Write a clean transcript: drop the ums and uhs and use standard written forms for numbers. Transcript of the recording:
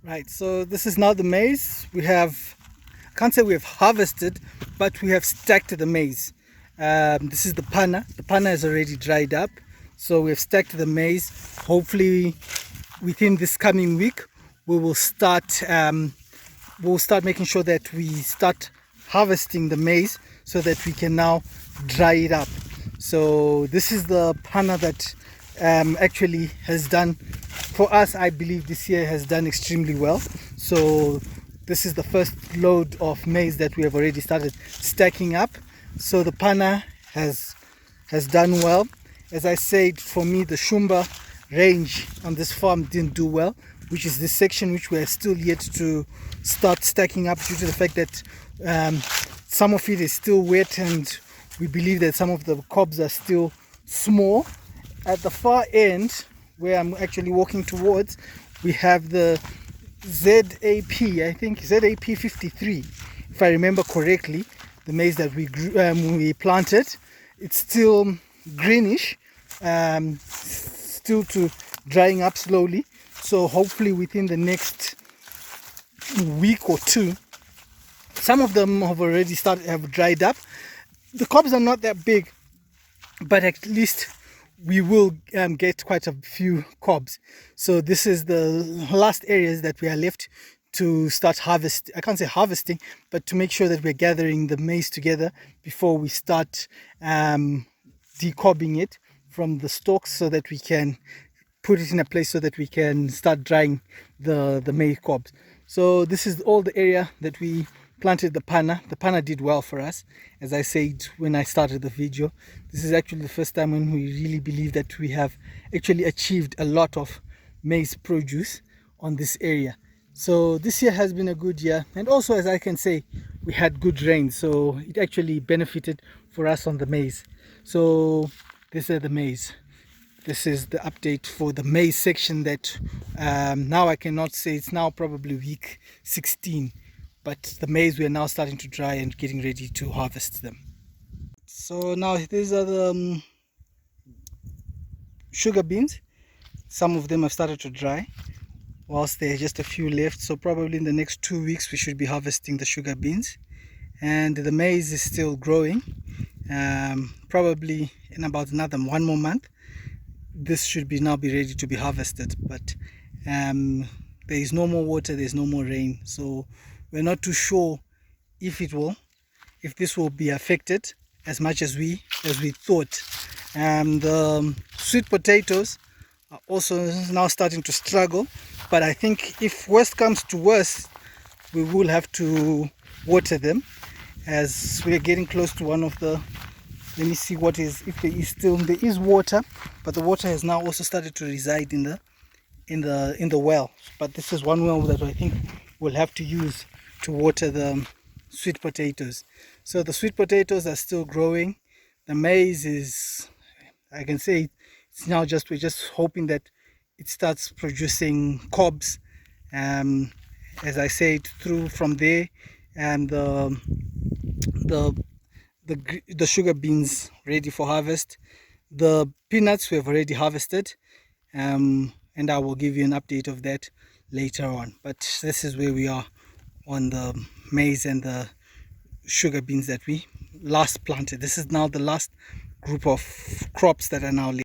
Right, so this is now the maize. I can't say we have harvested, but we have stacked the maize. This is the panna. The panna is already dried up. So we have stacked the maize. Hopefully within this coming week, we will start making sure that we start harvesting the maize so that we can now dry it up. So this is the panna that actually has done for us. I believe this year has done extremely well. So this is the first load of maize that we have already started stacking up. So the panna has done well. As I said, for me the Shumba range on this farm didn't do well, which is this section which we are still yet to start stacking up due to the fact that some of it is still wet, and we believe that some of the cobs are still small. At the far end where I'm actually walking towards, we have the ZAP, I think ZAP 53, if I remember correctly, the maize that we planted. It's still greenish, still to drying up slowly. So hopefully within the next week or two, some of them have dried up. The cobs are not that big, but at least we will get quite a few cobs. So this is the last areas that we are left to start harvest. I can't say harvesting, but to make sure that we're gathering the maize together before we start decobbing it from the stalks, so that we can put it in a place so that we can start drying the maize cobs. So this is all the area that we planted the panna. The panna did well for us. As I said when I started the video, this is actually the first time when we really believe that we have actually achieved a lot of maize produce on this area. So this year has been a good year, and also, as I can say, we had good rain, so it actually benefited for us on the maize. So this is the maize. This is the update for the maize section that now I cannot say, it's now probably week 16, but the maize we are now starting to dry and getting ready to harvest them. So now these are the sugar beans. Some of them have started to dry, whilst there are just a few left. So probably in the next 2 weeks we should be harvesting the sugar beans, and the maize is still growing. Probably in about another 1 more month this should now be ready to be harvested, but there is no more water, there's no more rain, so we're not too sure if this will be affected as much as we thought. The sweet potatoes are also now starting to struggle, but I think if worst comes to worst, we will have to water them, as we are getting close to one of the, let me see what is, if there is water, but the water has now also started to reside in the well. But this is one well that I think we'll have to use to water the sweet potatoes. So the sweet potatoes are still growing. The maize is, I can say, it's now we're just hoping that it starts producing cobs. As I said, through from there, and the sugar beans ready for harvest. The peanuts we have already harvested, and I will give you an update of that later on. But this is where we are on the maize and the sugar beans that we last planted. This is now the last group of crops that are now left.